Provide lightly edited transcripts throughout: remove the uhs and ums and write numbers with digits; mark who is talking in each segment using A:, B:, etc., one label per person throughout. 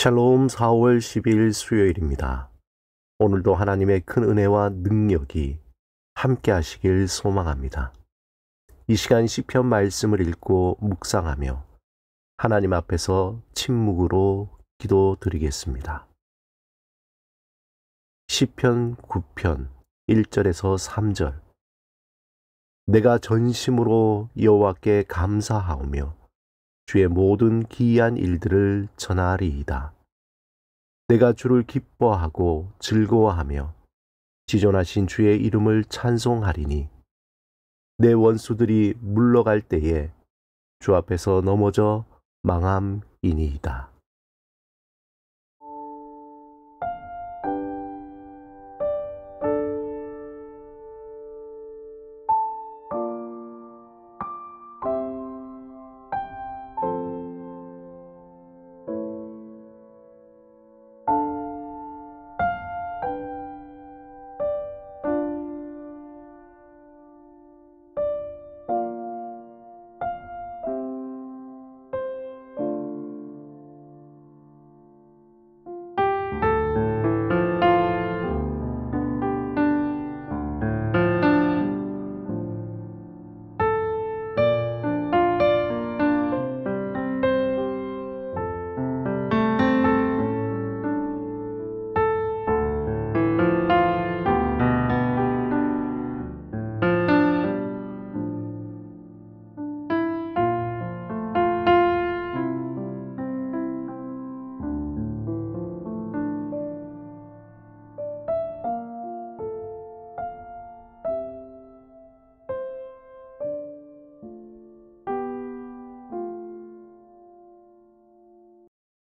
A: 샬롬 4월 12일 수요일입니다. 오늘도 하나님의 큰 은혜와 능력이 함께 하시길 소망합니다. 이 시간 시편 말씀을 읽고 묵상하며 하나님 앞에서 침묵으로 기도드리겠습니다. 시편 9편 1절에서 3절. 내가 전심으로 여호와께 감사하오며 주의 모든 기이한 일들을 전하리이다. 내가 주를 기뻐하고 즐거워하며 지존하신 주의 이름을 찬송하리니 내 원수들이 물러갈 때에 주 앞에서 넘어져 망함이니이다.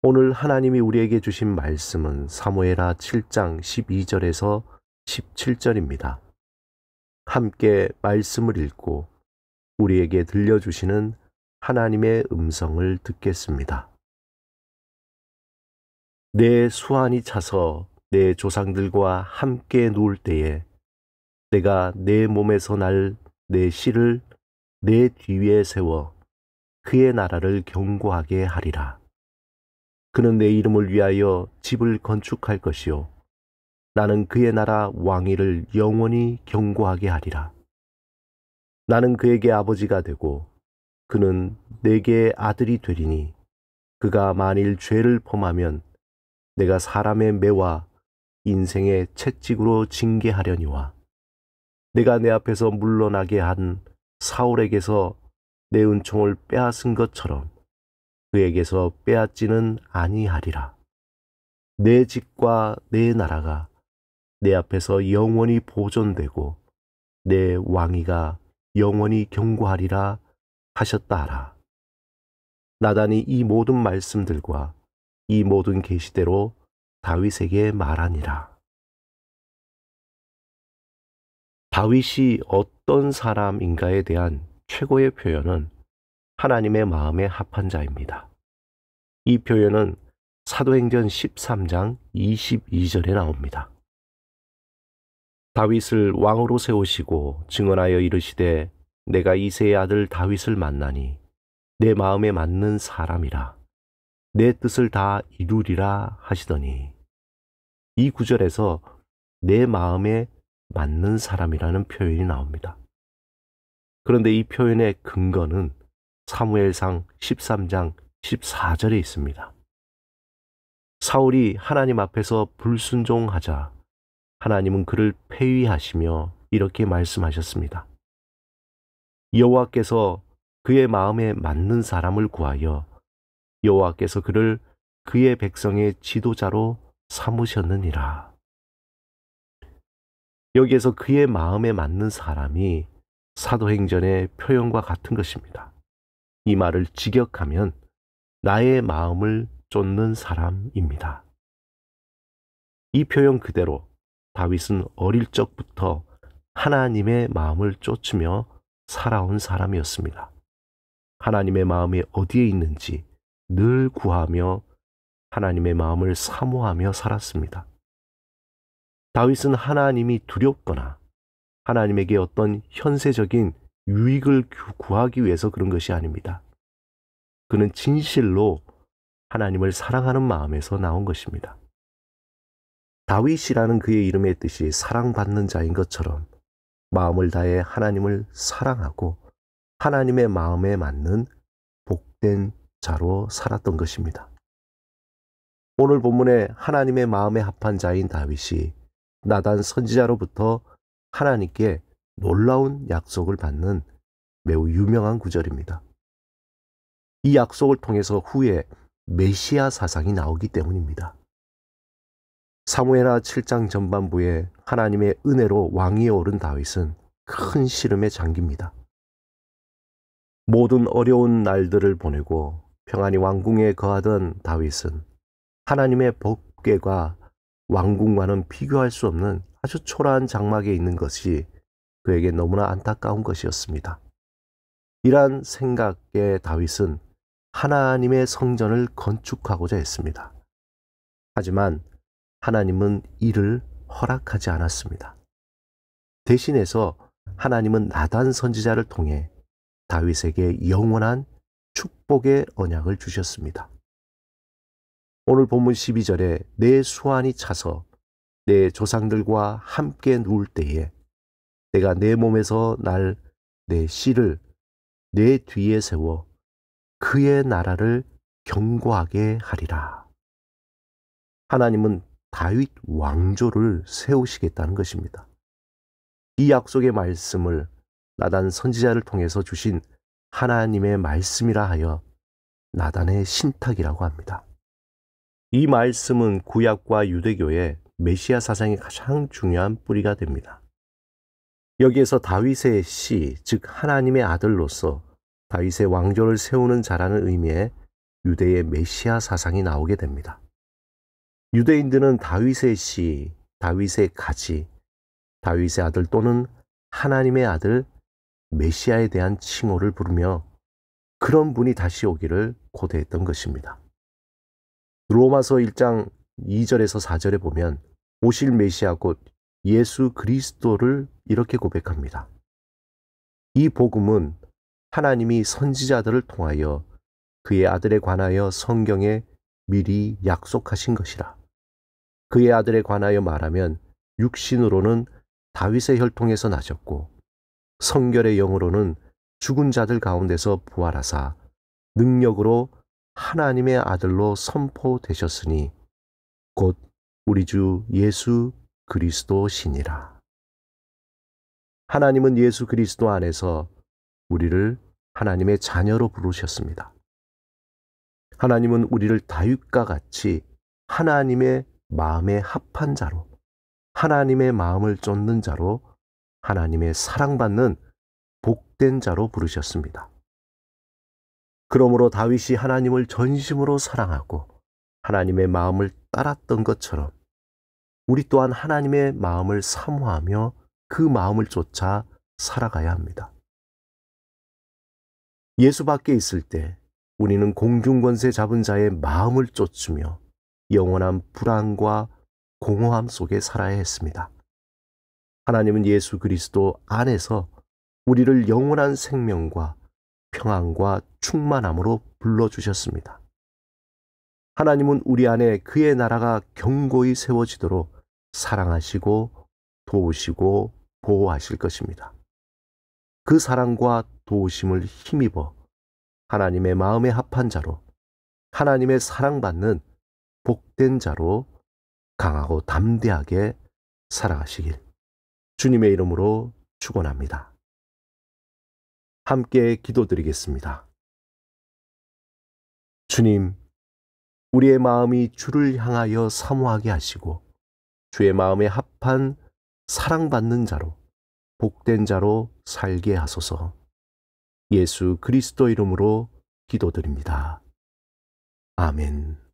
A: 오늘 하나님이 우리에게 주신 말씀은 사무엘하 7장 12절에서 17절입니다. 함께 말씀을 읽고 우리에게 들려주시는 하나님의 음성을 듣겠습니다. 내 수완이 차서 내 조상들과 함께 누울 때에 내가 내 몸에서 날 내 씨를 내 뒤에 세워 그의 나라를 견고하게 하리라. 그는 내 이름을 위하여 집을 건축할 것이요 나는 그의 나라 왕위를 영원히 견고하게 하리라. 나는 그에게 아버지가 되고 그는 내게 아들이 되리니 그가 만일 죄를 범하면 내가 사람의 매와 인생의 채찍으로 징계하려니와 내가 내 앞에서 물러나게 한 사울에게서 내 은총을 빼앗은 것처럼 그에게서 빼앗지는 아니하리라. 내 집과 내 나라가 내 앞에서 영원히 보존되고 내 왕위가 영원히 견고하리라 하셨다 하라. 나단이 이 모든 말씀들과 이 모든 계시대로 다윗에게 말하니라. 다윗이 어떤 사람인가에 대한 최고의 표현은 하나님의 마음에 합한 자입니다. 이 표현은 사도행전 13장 22절에 나옵니다. 다윗을 왕으로 세우시고 증언하여 이르시되 내가 이새의 아들 다윗을 만나니 내 마음에 맞는 사람이라 내 뜻을 다 이루리라 하시더니 이 구절에서 내 마음에 맞는 사람이라는 표현이 나옵니다. 그런데 이 표현의 근거는 사무엘상 13장 14절에 있습니다. 사울이 하나님 앞에서 불순종하자 하나님은 그를 폐위하시며 이렇게 말씀하셨습니다. 여호와께서 그의 마음에 맞는 사람을 구하여 여호와께서 그를 그의 백성의 지도자로 삼으셨느니라. 여기에서 그의 마음에 맞는 사람이 사도행전의 표현과 같은 것입니다. 이 말을 직역하면 나의 마음을 쫓는 사람입니다. 이 표현 그대로 다윗은 어릴 적부터 하나님의 마음을 쫓으며 살아온 사람이었습니다. 하나님의 마음이 어디에 있는지 늘 구하며 하나님의 마음을 사모하며 살았습니다. 다윗은 하나님이 두렵거나 하나님에게 어떤 현세적인 유익을 구하기 위해서 그런 것이 아닙니다. 그는 진실로 하나님을 사랑하는 마음에서 나온 것입니다. 다윗이라는 그의 이름의 뜻이 사랑받는 자인 것처럼 마음을 다해 하나님을 사랑하고 하나님의 마음에 맞는 복된 자로 살았던 것입니다. 오늘 본문에 하나님의 마음에 합한 자인 다윗이 나단 선지자로부터 하나님께 놀라운 약속을 받는 매우 유명한 구절입니다. 이 약속을 통해서 후에 메시아 사상이 나오기 때문입니다. 사무엘하 7장 전반부에 하나님의 은혜로 왕위에 오른 다윗은 큰 시름에 잠깁니다. 모든 어려운 날들을 보내고 평안히 왕궁에 거하던 다윗은 하나님의 법궤가 왕궁과는 비교할 수 없는 아주 초라한 장막에 있는 것이 그에게 너무나 안타까운 것이었습니다. 이러한 생각에 다윗은 하나님의 성전을 건축하고자 했습니다. 하지만 하나님은 이를 허락하지 않았습니다. 대신해서 하나님은 나단 선지자를 통해 다윗에게 영원한 축복의 언약을 주셨습니다. 오늘 본문 12절에 내 수완이 차서 내 조상들과 함께 누울 때에 내가 내 몸에서 날 내 씨를 내 뒤에 세워 그의 나라를 견고하게 하리라. 하나님은 다윗 왕조를 세우시겠다는 것입니다. 이 약속의 말씀을 나단 선지자를 통해서 주신 하나님의 말씀이라 하여 나단의 신탁이라고 합니다. 이 말씀은 구약과 유대교의 메시아 사상의 가장 중요한 뿌리가 됩니다. 여기에서 다윗의 씨, 즉 하나님의 아들로서 다윗의 왕조를 세우는 자라는 의미의 유대의 메시아 사상이 나오게 됩니다. 유대인들은 다윗의 씨, 다윗의 가지, 다윗의 아들 또는 하나님의 아들 메시아에 대한 칭호를 부르며 그런 분이 다시 오기를 고대했던 것입니다. 로마서 1장 2절에서 4절에 보면 오실 메시아 곧 예수 그리스도를 이렇게 고백합니다. 이 복음은 하나님이 선지자들을 통하여 그의 아들에 관하여 성경에 미리 약속하신 것이라. 그의 아들에 관하여 말하면 육신으로는 다윗의 혈통에서 나셨고 성결의 영으로는 죽은 자들 가운데서 부활하사 능력으로 하나님의 아들로 선포되셨으니 곧 우리 주 예수 그리스도시니라. 하나님은 예수 그리스도 안에서 우리를 하나님의 자녀로 부르셨습니다. 하나님은 우리를 다윗과 같이 하나님의 마음에 합한 자로, 하나님의 마음을 쫓는 자로, 하나님의 사랑받는 복된 자로 부르셨습니다. 그러므로 다윗이 하나님을 전심으로 사랑하고 하나님의 마음을 따랐던 것처럼 우리 또한 하나님의 마음을 사모하며 그 마음을 쫓아 살아가야 합니다. 예수 밖에 있을 때 우리는 공중권세 잡은 자의 마음을 쫓으며 영원한 불안과 공허함 속에 살아야 했습니다. 하나님은 예수 그리스도 안에서 우리를 영원한 생명과 평안과 충만함으로 불러주셨습니다. 하나님은 우리 안에 그의 나라가 견고히 세워지도록 사랑하시고 도우시고 보호하실 것입니다. 그 사랑과 도우심을 힘입어 하나님의 마음에 합한 자로, 하나님의 사랑받는 복된 자로 강하고 담대하게 살아가시길 주님의 이름으로 축원합니다. 함께 기도드리겠습니다. 주님, 우리의 마음이 주를 향하여 사모하게 하시고 주의 마음에 합한 사랑받는 자로, 복된 자로 살게 하소서. 예수 그리스도 이름으로 기도드립니다. 아멘.